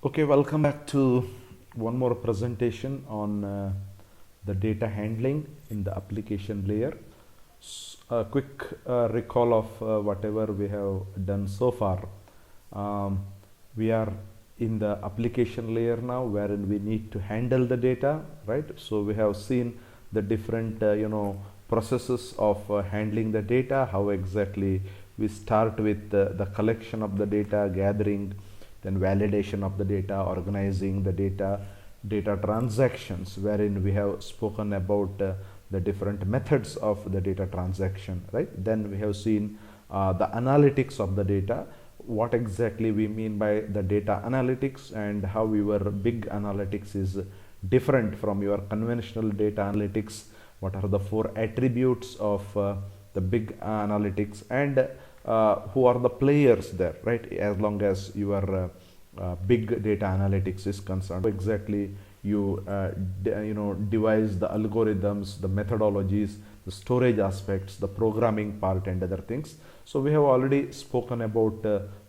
Okay, welcome back to one more presentation on the data handling in the application layer. A quick recall of whatever we have done so far. Um, we are in the application layer now, wherein we need to handle the data, right? So we have seen the different processes of handling the data, how exactly we start with the collection of the data, gathering, then validation of the data, organizing the data, data transactions, wherein we have spoken about the different methods of the data transaction, right? Then we have seen the analytics of the data, what exactly we mean by the data analytics, and how your big analytics is different from your conventional data analytics. What are the four attributes of the big analytics, and who are the players there, right? As long as your big data analytics is concerned, exactly you devise the algorithms, the methodologies, the storage aspects, the programming part, and other things. So we have already spoken about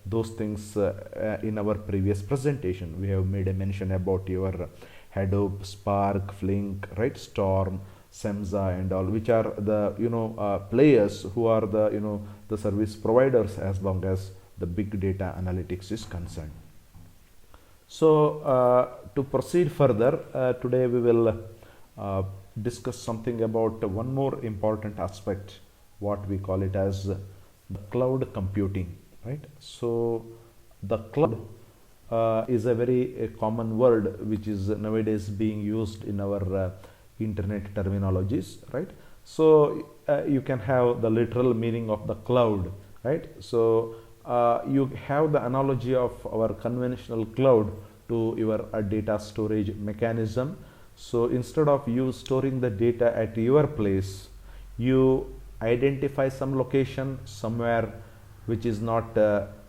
those things in our previous presentation. We have made a mention about your Hadoop, Spark, Flink, right, Storm, Semza, and all, which are the players who are the service providers as long as the big data analytics is concerned. So to proceed further, today we will discuss something about one more important aspect, what we call it as the cloud computing, right? So the cloud is a very common word which is nowadays being used in our internet terminologies, right? So you can have the literal meaning of the cloud, right? So you have the analogy of our conventional cloud to your data storage mechanism. So instead of you storing the data at your place, you identify some location somewhere which is not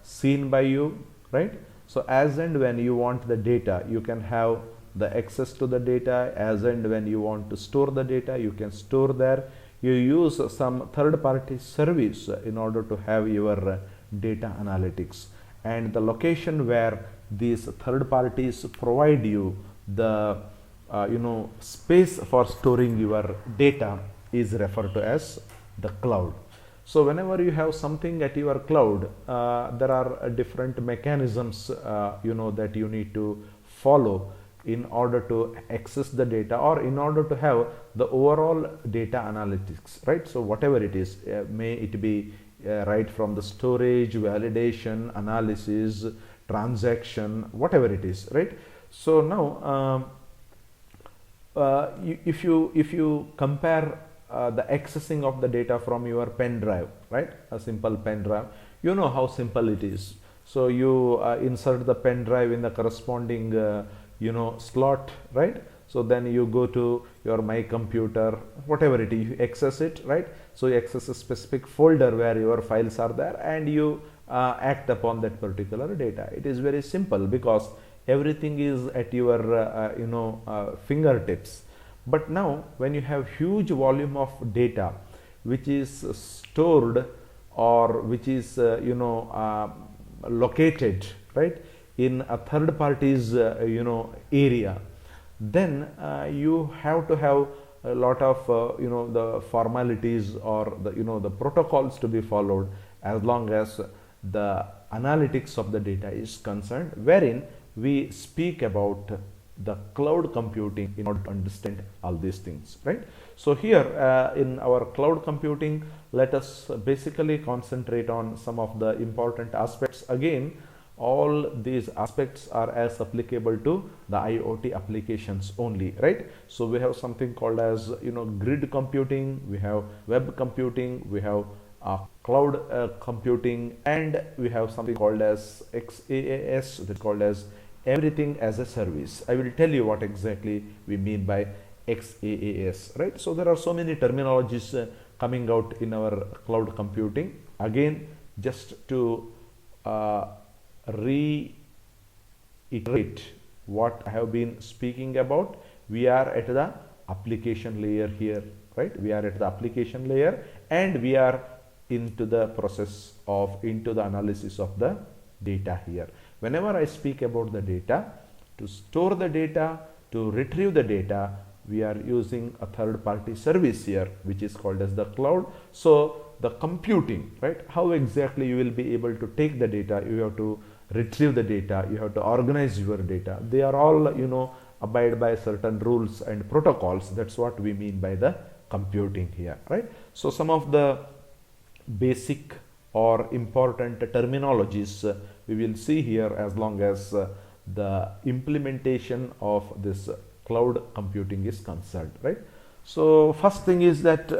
seen by you, right? So as and when you want the data, you can have the access to the data. As and when you want to store the data, you can store there. You use some third-party service in order to have your data analytics, and the location where these third parties provide you the space for storing your data is referred to as the cloud. So whenever you have something at your cloud, there are different mechanisms that you need to follow in order to access the data, or in order to have the overall data analytics, right? So whatever it is, may it be right from the storage, validation, analysis, transaction, whatever it is, right? So now if you compare the accessing of the data from your pen drive, right, a simple pen drive, you know how simple it is. So you insert the pen drive in the corresponding slot, right? So then you go to your my computer, whatever it is, you access it, right? So you access a specific folder where your files are there, and you act upon that particular data. It is very simple because everything is at your fingertips. But now when you have huge volume of data which is stored, or which is located, right, in a third party's area, then you have to have a lot of the formalities, or the protocols to be followed, as long as the analytics of the data is concerned, wherein we speak about the cloud computing in order to understand all these things, right? So here in our cloud computing, let us basically concentrate on some of the important aspects. Again, all these aspects are as applicable to the IoT applications only, right? So we have something called as grid computing, we have web computing, we have cloud computing, and we have something called as XaaS, that's called as everything as a service. I will tell you what exactly we mean by XaaS, right? So there are so many terminologies coming out in our cloud computing. Again, just to reiterate what I have been speaking about, we are at the application layer here, right? We are at the application layer, and we are into the process of the analysis of the data here. whenever I speak about the data, to store the data, to retrieve the data, we are using a third party service here, which is called as the cloud. So the computing, right, how exactly you will be able to take the data, you have to retrieve the data, you have to organize your data, they are all, you know, abide by certain rules and protocols. That's what we mean by the computing here, right? So some of the basic or important terminologies we will see here as long as the implementation of this cloud computing is concerned, right? So first thing is that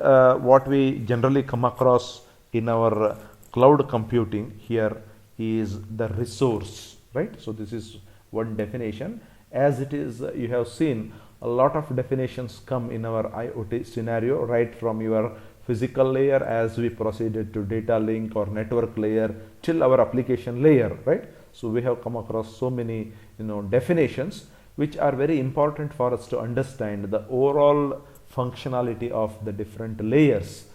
what we generally come across in our cloud computing here is the resource, right? So this is one definition. As it is, you have seen a lot of definitions come in our IoT scenario, right from your physical layer as we proceeded to data link or network layer till our application layer, right? So we have come across so many, you know, definitions which are very important for us to understand the overall functionality of the different layers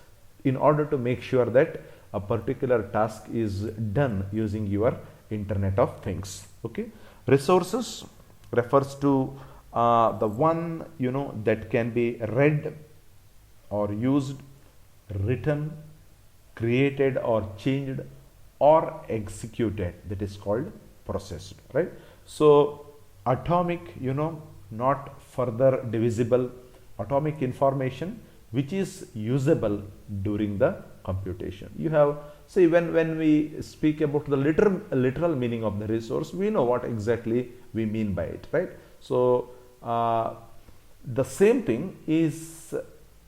in order to make sure that a particular task is done using your Internet of Things. Okay, resources refers to the one, you know, that can be read or used, written, created or changed or executed, that is called processed, right? So atomic, you know, not further divisible atomic information which is usable during the computation. You have, see, when we speak about the literal meaning of the resource, we know what exactly we mean by it, right? So the same thing is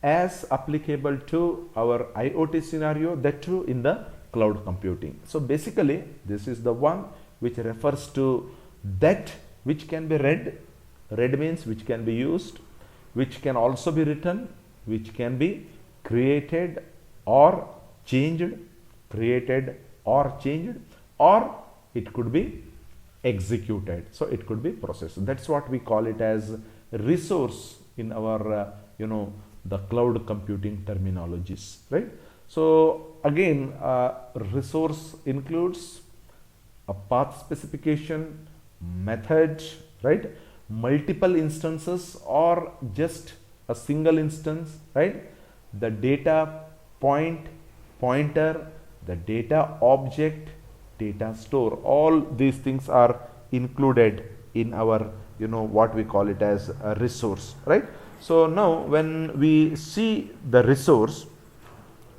as applicable to our IoT scenario, that too in the cloud computing. So basically this is the one which refers to that which can be read. Read means which can be used, which can also be written, which can be created or changed, created or changed, or it could be executed. So it could be processed. That's what we call it as resource in our you know, the cloud computing terminologies, right? So again, resource includes a path specification, method, right, multiple instances or just a single instance, right, the data pointer, the data object, data store, all these things are included in our, you know, what we call it as a resource, right? So now when we see the resource,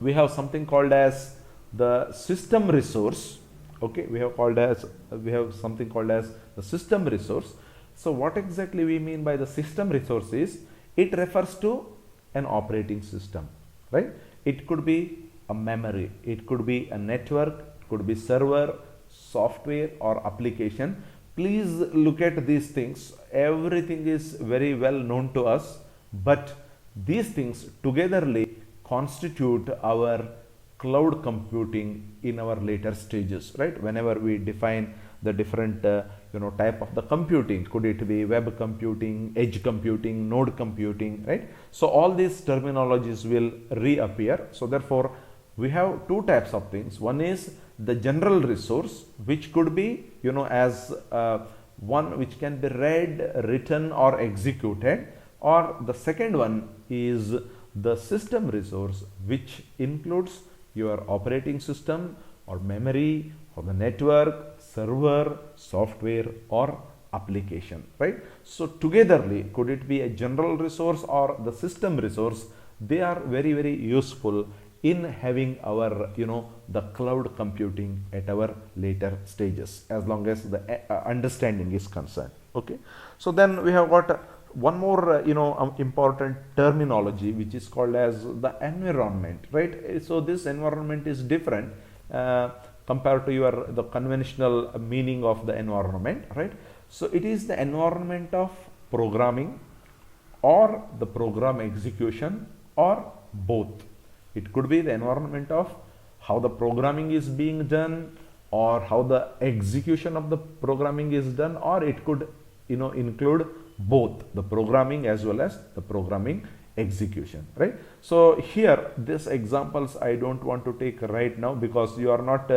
we have something called as the system resource. Okay, we have something called as the system resource. So what exactly we mean by the system resource is, it refers to an operating system, right? It could be a memory, it could be a network, it could be server, software or application. Please look at these things. Everything is very well known to us, but these things togetherly constitute our cloud computing in our later stages, right? Whenever we define the different you know, type of the computing, could it be web computing, edge computing, node computing, right? So all these terminologies will reappear. So therefore we have two types of things. One is the general resource, which could be, you know, as one which can be read, written or executed, or the second one is the system resource, which includes your operating system or memory or the network, server, software or application, right? So togetherly, could it be a general resource or the system resource? They are very, very useful in having our, you know, the cloud computing at our later stages, as long as the understanding is concerned. Okay, so then we have got one more you know, important terminology, which is called as the environment, right? So this environment is different compared to the conventional meaning of the environment, right? So it is the environment of programming or the program execution or both. It could be the environment of how the programming is being done or how the execution of the programming is done, or it could, you know, include both the programming as well as the programming execution, right? So here, these examples I don't want to take right now because you are not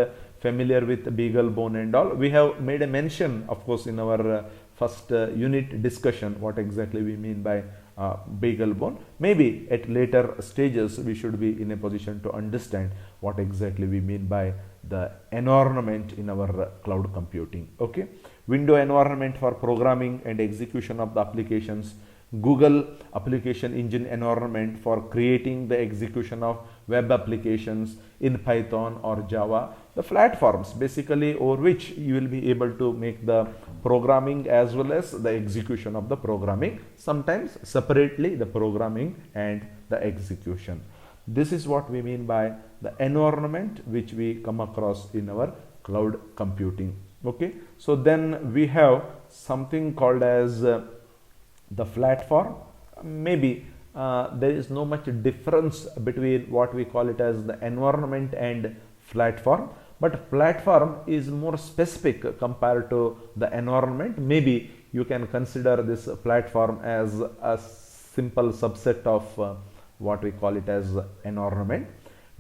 familiar with BeagleBone and all, we have made a mention, of course, in our first unit discussion what exactly we mean by BeagleBone. Maybe at later stages we should be in a position to understand what exactly we mean by the environment in our cloud computing. Okay, window environment for programming and execution of the applications, Google application engine environment for creating the execution of web applications in Python or Java, the platforms basically over which you will be able to make the programming as well as the execution of the programming, sometimes separately the programming and the execution. This is what we mean by the environment which we come across in our cloud computing. Okay, so then we have something called as the platform. Maybe there is no much difference between what we call it as the environment and platform, but platform is more specific compared to the environment. Maybe you can consider this platform as a simple subset of what we call it as environment.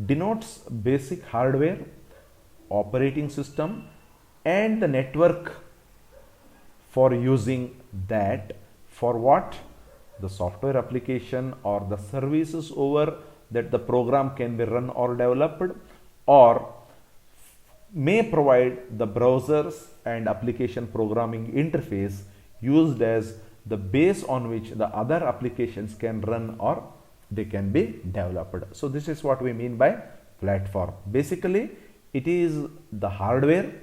Denotes basic hardware, operating system and the network for using that. For what? The software application or the services over that the program can be run or developed, or may provide the browsers and application programming interface used as the base on which the other applications can run or they can be developed. So this is what we mean by platform. Basically, it is the hardware,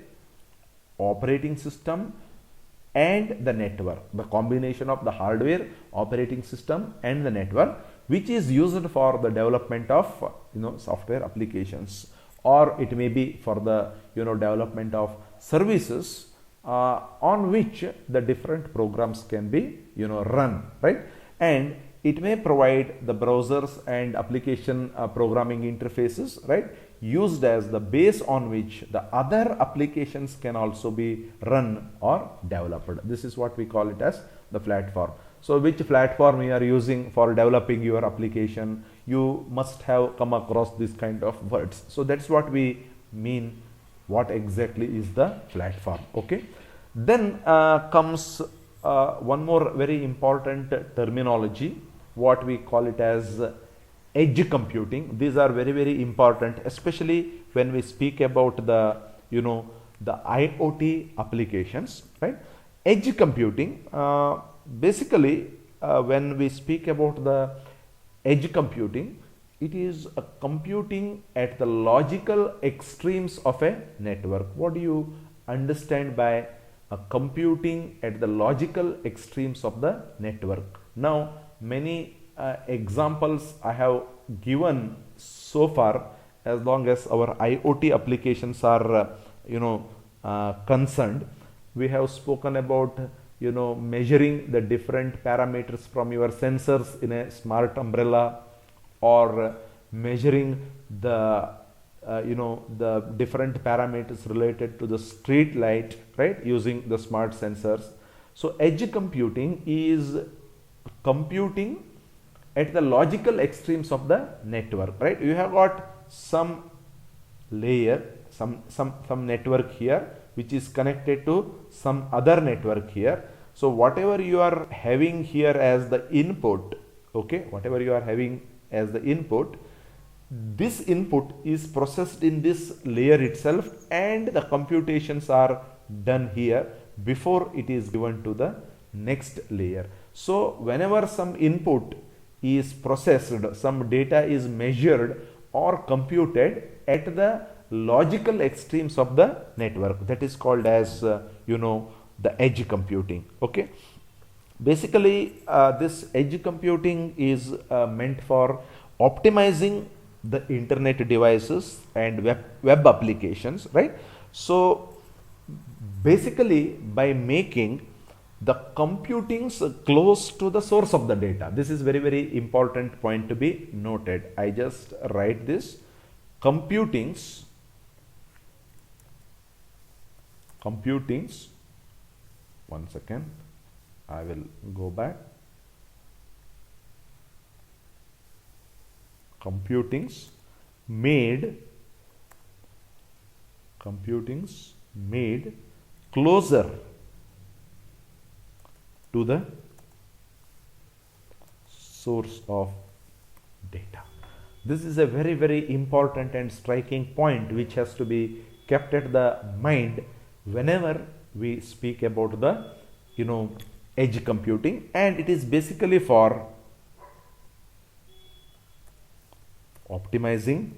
operating system and the network, the combination of the hardware, operating system and the network, which is used for the development of software applications, or it may be for the development of services on which the different programs can be run, right? And it may provide the browsers and application programming interfaces, right, used as the base on which the other applications can also be run or developed. This is what we call it as the platform. So which platform you are using for developing your application, you must have come across this kind of words. So that's what we mean, what exactly is the platform. Okay, then comes one more very important terminology, what we call it as edge computing. These are very, very important, especially when we speak about the the IoT applications, right? Edge computing, basically when we speak about the edge computing, it is a computing at the logical extremes of a network. What do you understand by a computing at the logical extremes of the network? Now, many examples I have given so far, as long as our IoT applications are concerned. We have spoken about measuring the different parameters from your sensors in a smart umbrella, or measuring the the different parameters related to the street light, right, using the smart sensors. So edge computing is computing at the logical extremes of the network, right? You have got some layer, some network here which is connected to some other network here. So whatever you are having here as the input, okay, whatever you are having as the input, this input is processed in this layer itself, and the computations are done here before it is given to the next layer. So whenever some input is processed, some data is measured or computed at the logical extremes of the network, that is called as the edge computing. Okay, basically this edge computing is meant for optimizing the internet devices and web applications, right? So basically by making the computings close to the source of the data. This is very, very important point to be noted. I just write this: computings, one second, I will go back. Computings made computings made closer to the source of data. This is a very, very important and striking point which has to be kept at the mind whenever we speak about the edge computing, and it is basically for optimizing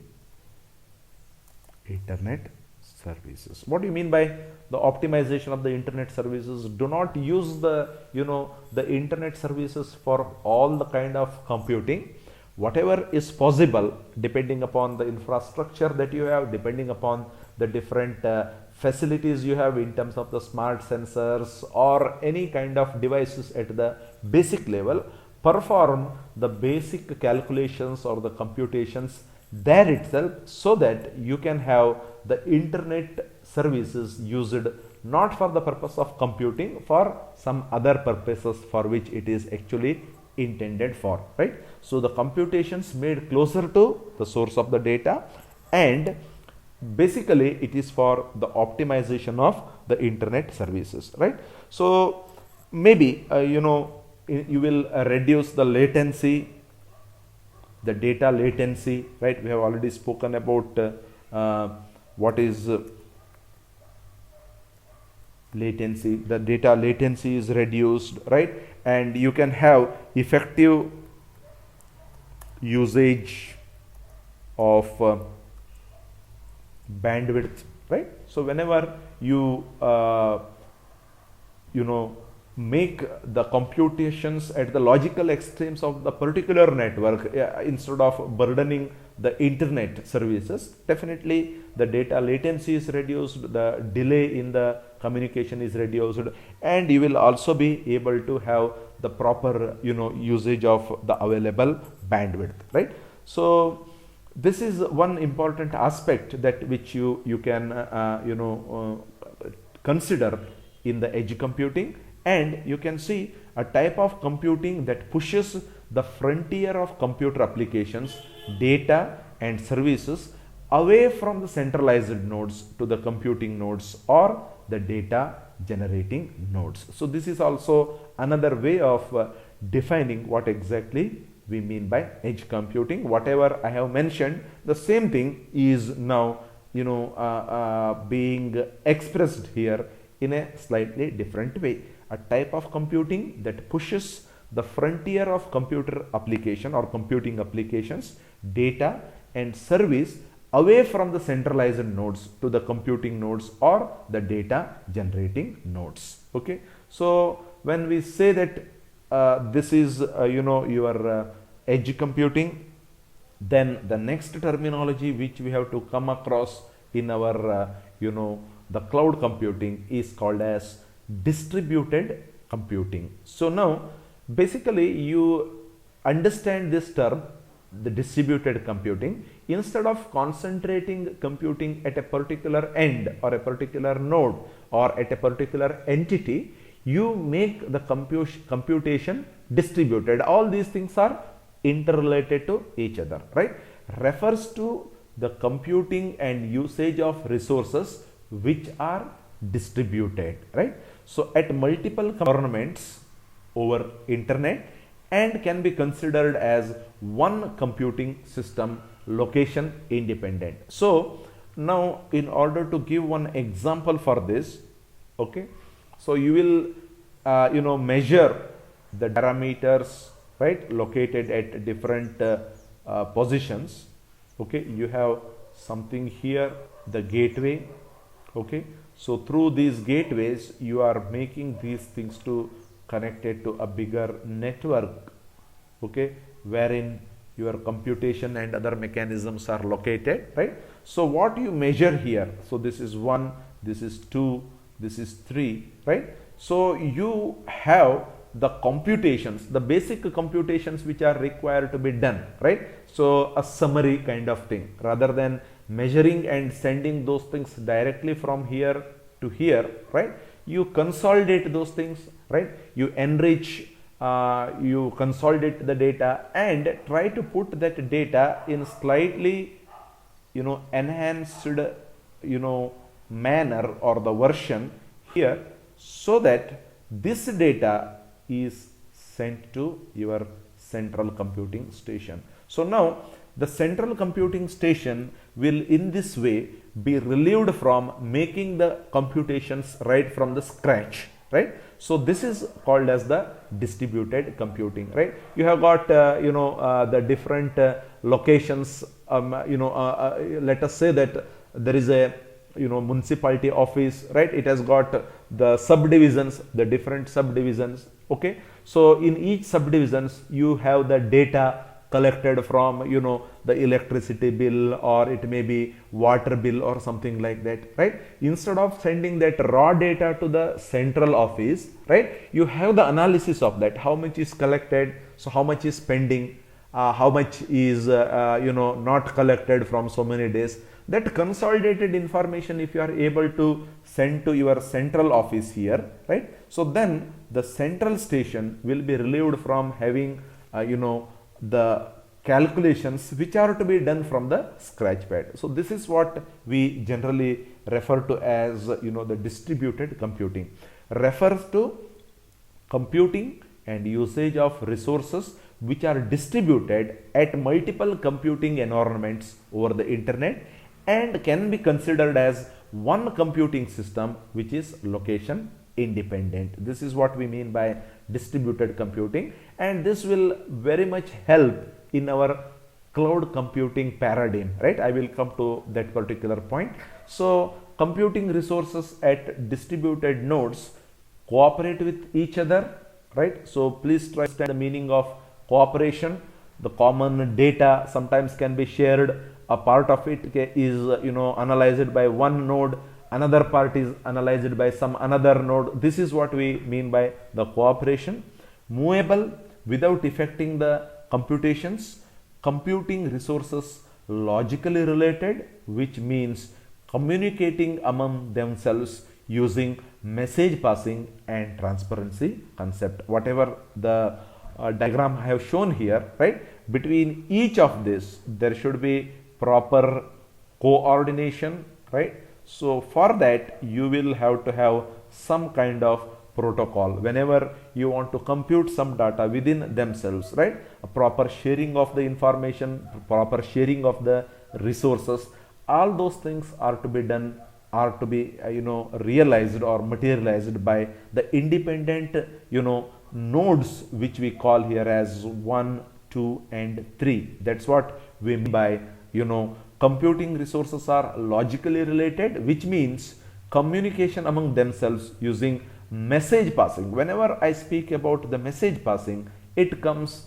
internet services. What do you mean by the optimization of the internet services? Do not use the the internet services for all the kind of computing. Whatever is possible, depending upon the infrastructure that you have, depending upon the different facilities you have in terms of the smart sensors or any kind of devices at the basic level, perform the basic calculations or the computations there itself, so that you can have the internet services used not for the purpose of computing, for some other purposes for which it is actually intended for, right? So the computations made closer to the source of the data, and basically it is for the optimization of the internet services, right? So maybe you will reduce the latency, the data latency, right? We have already spoken about what is latency. The data latency is reduced, right? And you can have effective usage of bandwidth, right? So whenever you make the computations at the logical extremes of the particular network, instead of burdening the internet services, definitely the data latency is reduced, the delay in the communication is reduced, and you will also be able to have the proper usage of the available bandwidth, right? So this is one important aspect that which you can consider in the edge computing. And you can see a type of computing that pushes the frontier of computer applications, data and services away from the centralized nodes to the computing nodes or the data generating nodes. So this is also another way of defining what exactly we mean by edge computing. Whatever I have mentioned, the same thing is now being expressed here in a slightly different way. A type of computing that pushes the frontier of computer application or computing applications, data and service away from the centralized nodes to the computing nodes or the data generating nodes. Okay, so when we say that this is your edge computing, then the next terminology which we have to come across in our the cloud computing is called as distributed computing. So now basically you understand this term, the distributed computing. Instead of concentrating computing at a particular end or a particular node or at a particular entity, you make the computation distributed. All these things are interrelated to each other, right? Refers to the computing and usage of resources which are distributed, right? So at multiple environments over internet and can be considered as one computing system, location independent. So now in order to give one example for this, okay, so you will measure the parameters, right, located at different positions. Okay, you have something here, the gateway. Okay, so through these gateways you are making these things to connected to a bigger network, okay, wherein your computation and other mechanisms are located, right? So what you measure here, so this is 1, this is 2, this is 3, right? So you have the computations, the basic computations which are required to be done, right? So a summary kind of thing, rather than measuring and sending those things directly from here to here, right? You consolidate those things, right? You enrich, you consolidate the data and try to put that data in slightly enhanced manner or the version here, so that this data is sent to your central computing station. So now the central computing station will in this way be relieved from making the computations right from the scratch, right? So this is called as the distributed computing, right? You have got the different locations. Let us say that there is a municipality office, right? It has got the subdivisions, the different subdivisions. Okay, so in each subdivisions you have the data collected from the electricity bill, or it may be water bill or something like that, right? Instead of sending that raw data to the central office, right, you have the analysis of that, how much is collected, so how much is pending, how much is not collected from so many days. That consolidated information, if you are able to send to your central office here, right, so then the central station will be relieved from having the calculations which are to be done from the scratch pad. So this is what we generally refer to as the distributed computing. Refers to computing and usage of resources which are distributed at multiple computing environments over the internet, and can be considered as one computing system which is location independent. This is what we mean by distributed computing, and this will very much help in our cloud computing paradigm, right? I will come to that particular point. So computing resources at distributed nodes cooperate with each other, right? So please try to understand the meaning of cooperation. The common data sometimes can be shared. A part of it is analyzed by one node, another part is analyzed by some another node. This is what we mean by the cooperation. Movable without affecting the computations. Computing resources logically related, which means communicating among themselves using message passing and transparency concept. Whatever the diagram I have shown here, right, between each of this there should be proper coordination, right? So for that you will have to have some kind of protocol whenever you want to compute some data within themselves, right? A proper sharing of the information, proper sharing of the resources, all those things are to be done, are to be realized or materialized by the independent nodes, which we call here as 1, 2 and 3. That's what we mean by computing resources are logically related, which means communication among themselves using message passing. Whenever I speak about the message passing, it comes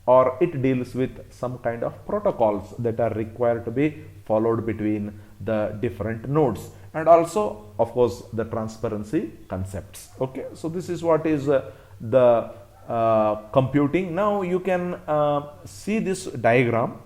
or it deals with some kind of protocols that are required to be followed between the different nodes, and also of course the transparency concepts. Okay, so this is what is the computing. Now you can see this diagram,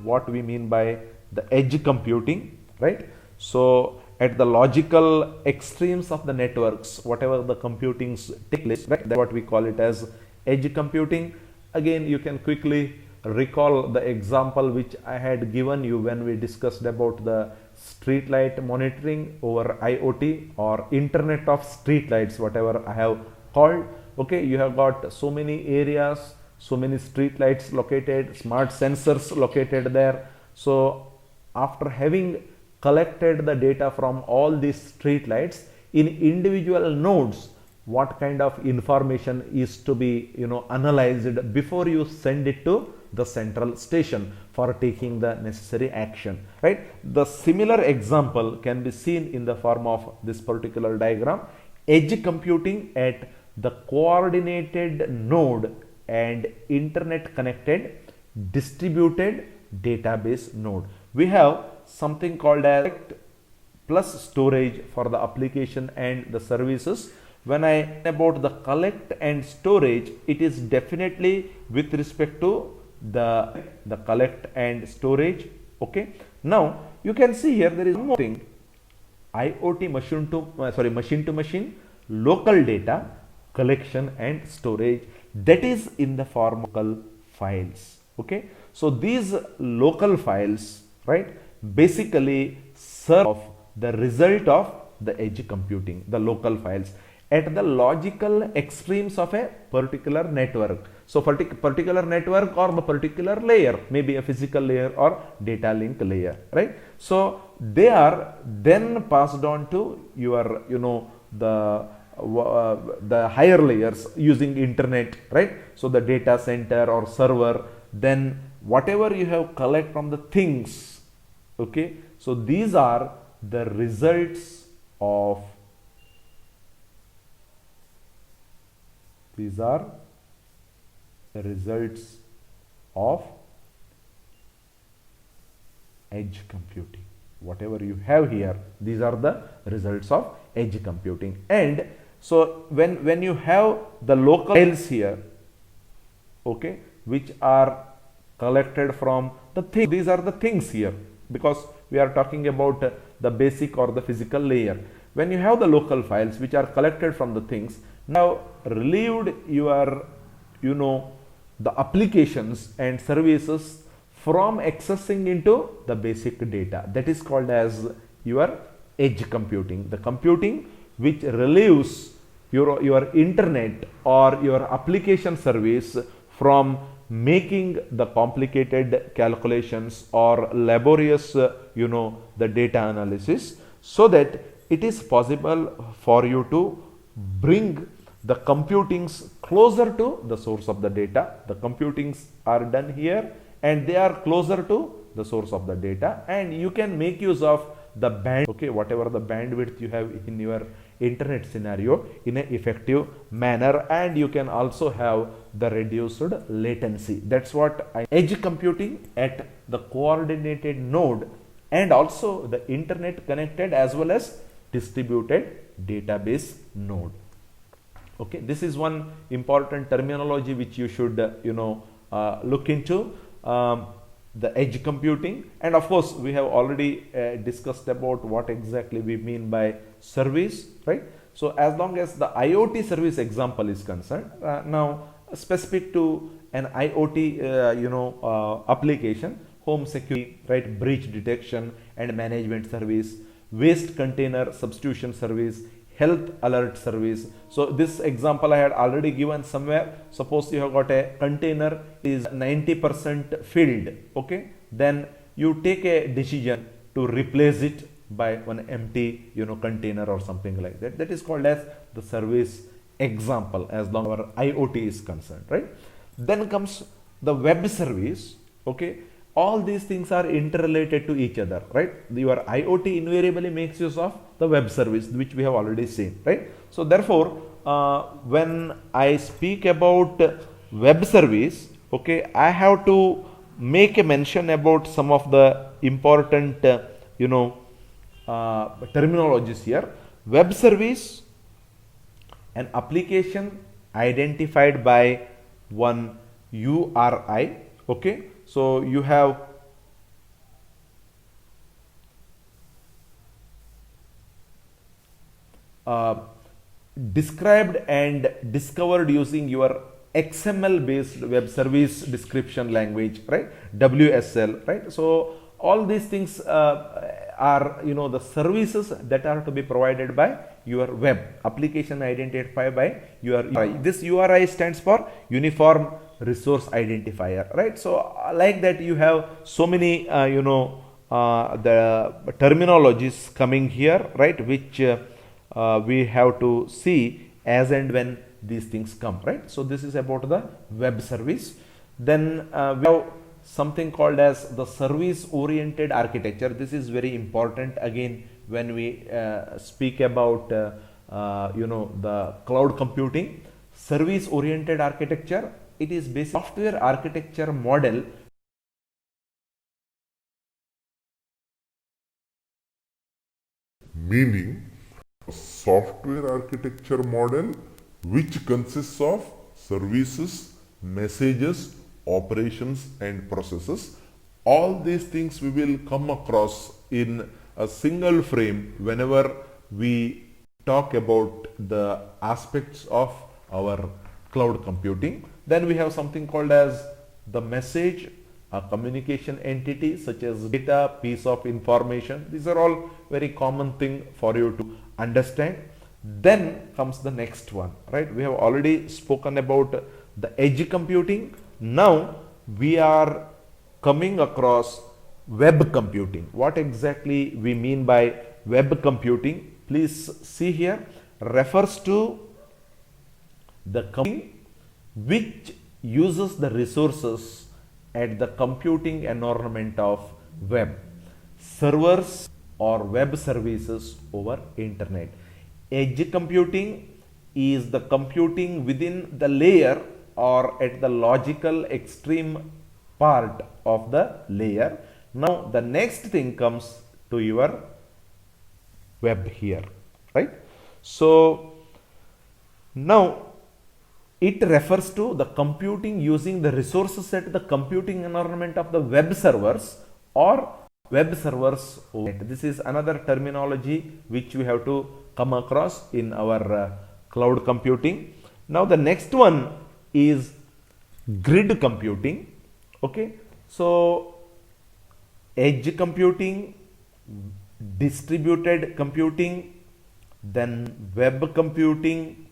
what we mean by the edge computing, right? So at the logical extremes of the networks, whatever the computings take place, right, that's what we call it as edge computing. Again, you can quickly recall the example which I had given you when we discussed about the street light monitoring over IoT or Internet of Street Lights, whatever I have called. Okay, you have got so many areas, so many street lights located, smart sensors located there. So after having collected the data from all these street lights in individual nodes, what kind of information is to be analyzed before you send it to the central station for taking the necessary action, right? The similar example can be seen in the form of this particular diagram. Edge computing at the coordinated node and internet connected distributed database node. We have something called as plus storage for the application and the services. When I about the collect and storage, it is definitely with respect to the collect and storage. Okay, now you can see here there is one more thing, IoT machine to machine local data collection and storage, that is in the form of local files. Okay, so these local files, right, basically serve of the result of the edge computing, the local files at the logical extremes of a particular network. So particular network or the particular layer, maybe a physical layer or data link layer, right? So they are then passed on to your, the higher layers using internet, right? So the data center or server, then whatever you have collect from the things, okay? So these are the results of the edge computing. Whatever you have here, these are the results of edge computing. And so when you have the local files here, okay, which are collected from the thing, these are the things here, because we are talking about the basic or the physical layer. When you have the local files which are collected from the things, now relieved your, the applications and services from accessing into the basic data. That is called as your edge computing. The computing which relieves your internet or your application service from making the complicated calculations or laborious, the data analysis, so that it is possible for you to bring the computings closer to the source of the data. The computings are done here and they are closer to the source of the data, and you can make use of the band, okay, whatever the bandwidth you have in your internet scenario in an effective manner, and you can also have the reduced latency. That's what edge computing at the coordinated node, and also the internet connected as well as distributed database node. Okay, this is one important terminology which you should look into, the edge computing. And of course we have already discussed about what exactly we mean by service, right? So as long as the IoT service example is concerned, now specific to an IoT application, home security, right, breach detection and management service, waste container substitution service, health alert service. So this example I had already given somewhere. Suppose you have got a container is 90% filled, okay, then you take a decision to replace it by one empty container or something like that. That is called as the service example as long as our IoT is concerned, right? Then comes the web service, okay. All these things are interrelated to each other, right? Your IoT invariably makes use of the web service, which we have already seen, right? So therefore, when I speak about web service, okay, I have to make a mention about some of the important, terminologies here. Web service, an application identified by one URI, okay. So you have described and discovered using your XML based web service description language, right? WSL, right? So all these things are the services that are to be provided by your web application identified by your URI. This URI stands for Uniform Resource Identifier, right? So like that you have so many the terminologies coming here, right, which we have to see as and when these things come, right? So this is about the web service. Then we have something called as the service oriented architecture. This is very important again when we speak about the cloud computing. Service oriented architecture, it is based software architecture model meaning a software architecture model which consists of services, messages, operations and processes. All these things we will come across in a single frame whenever we talk about the aspects of our cloud computing. Then we have something called as the message a communication entity such as data, piece of information. These are all very common thing for you to understand. Then comes the next one, right? We have already spoken about the edge computing. Now we are coming across web computing. What exactly we mean by web computing? Please see here, refers to the computing which uses the resources at the computing environment of web servers or web services over internet. Edge computing is the computing within the layer or at the logical extreme part of the layer. Now the next thing comes to your web here, right? So now it refers to the computing using the resources at the computing environment of the web servers or web servers. This is another terminology which we have to come across in our cloud computing. Now the next one is grid computing. Okay, so edge computing, distributed computing, then web computing,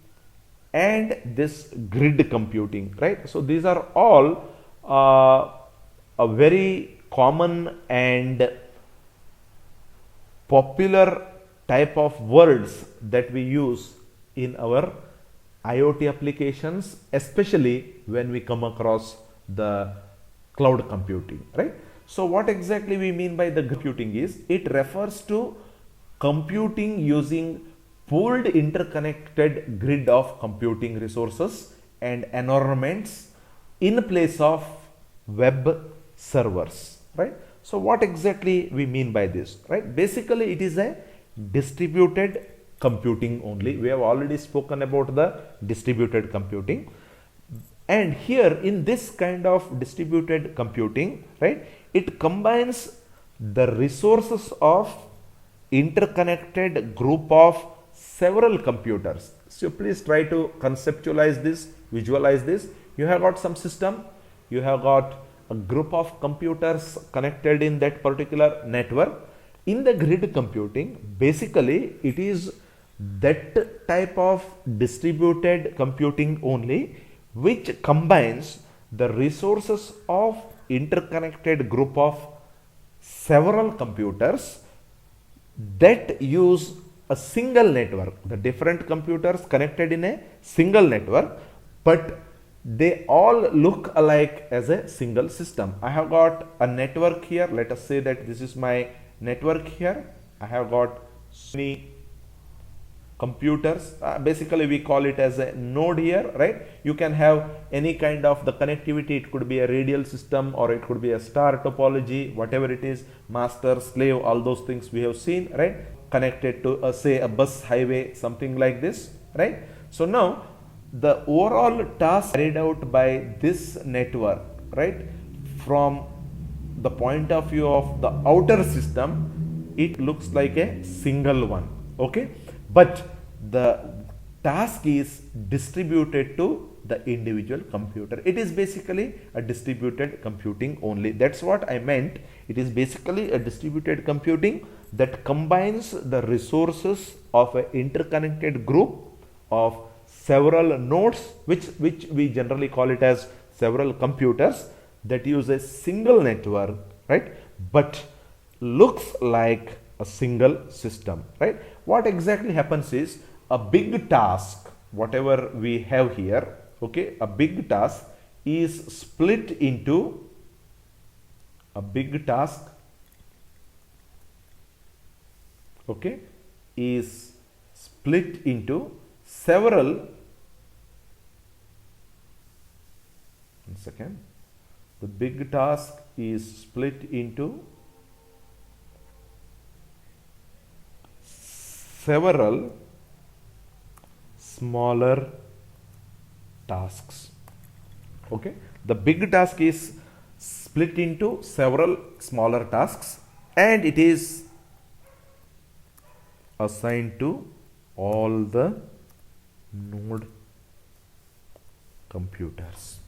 and this grid computing, right? So these are all a very common and popular type of words that we use in our IoT applications, especially when we come across the cloud computing, right? So what exactly we mean by the computing is, it refers to computing using pooled interconnected grid of computing resources and environments in place of web servers, right? So what exactly we mean by this, right? Basically it is a distributed computing only. We have already spoken about the distributed computing, and here in this kind of distributed computing, right, it combines the resources of interconnected group of several computers. So please try to conceptualize this, visualize this. You have got some system, you have got a group of computers connected in that particular network. In the grid computing, basically it is that type of distributed computing only which combines the resources of interconnected group of several computers that use a single network, the different computers connected in a single network, but they all look alike as a single system. I have got a network here. Let us say that this is my network here. I have got so many computers. Basically we call it as a node here, right? You can have any kind of the connectivity. It could be a radial system or it could be a star topology, whatever it is, master, slave, all those things we have seen, right? Connected to say a bus highway, something like this, right? So now the overall task carried out by this network, right, from the point of view of the outer system, it looks like a single one, okay, but the task is distributed to the individual computer. It is basically a distributed computing only. That's what I meant. It is basically a distributed computing that combines the resources of an interconnected group of several nodes, which we generally call it as several computers that use a single network, right, but looks like a single system, right? What exactly happens is, a big task, whatever we have here, okay, a big task is split into is split into several, one second, the big task is split into several smaller tasks. Okay, the big task is split into several smaller tasks and it is assigned to all the node computers.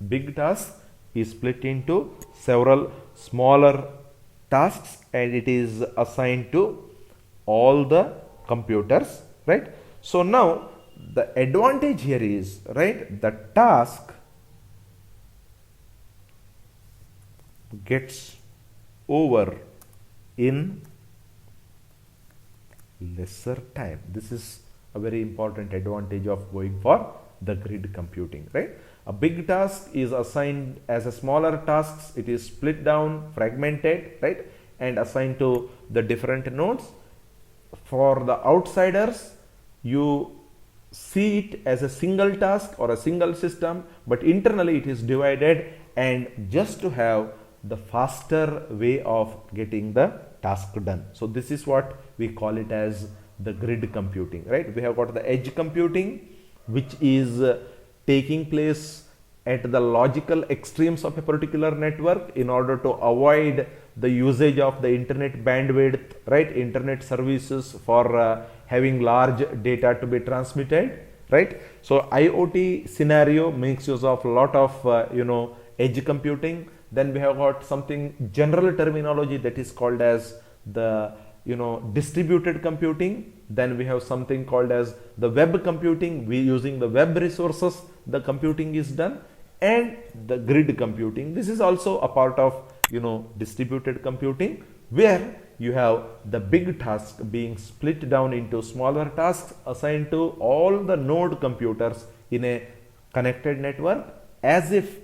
Big task is split into several smaller tasks and it is assigned to all the computers, right? So now the advantage here is, right, the task gets over in lesser time. This is a very important advantage of going for the grid computing, right? A big task is assigned as a smaller tasks, it is split down, fragmented, right, and assigned to the different nodes. For the outsiders, you see it as a single task or a single system, but internally it is divided, and just to have the faster way of getting the task done. So this is what we call it as the grid computing, right? We have got the edge computing, which is taking place at the logical extremes of a particular network in order to avoid the usage of the internet bandwidth, right, internet services for having large data to be transmitted, right? So IoT scenario makes use of a lot of edge computing. Then we have got something general terminology that is called as the distributed computing. Then we have something called as the web computing. We using the web resources the computing is done, and the grid computing. This is also a part of distributed computing, where you have the big task being split down into smaller tasks assigned to all the node computers in a connected network, as if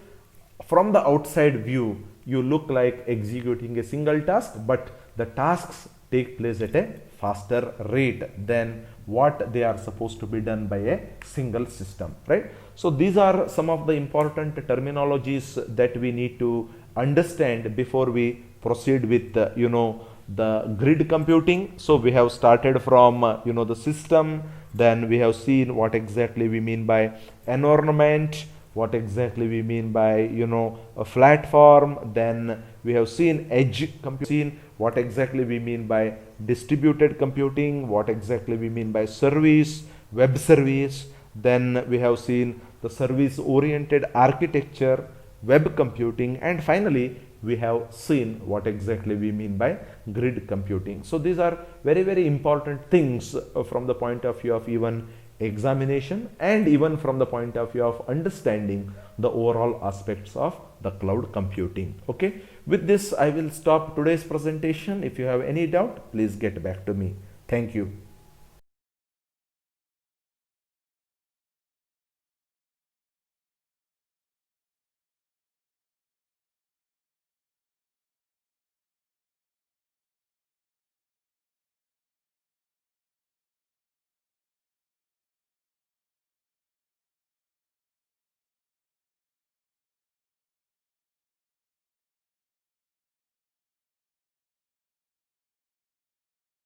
from the outside view you look like executing a single task, but the tasks take place at a faster rate than what they are supposed to be done by a single system, right? So these are some of the important terminologies that we need to understand before we proceed with the grid computing. So we have started from the system, then we have seen what exactly we mean by environment, what exactly we mean by a platform, then we have seen edge computing, what exactly we mean by distributed computing, what exactly we mean by service, web service, then we have seen the service oriented architecture, web computing, and finally we have seen what exactly we mean by grid computing. So these are very, very important things from the point of view of even examination and even from the point of view of understanding the overall aspects of the cloud computing. Okay, with this I will stop today's presentation. If you have any doubt, please get back to me. Thank you.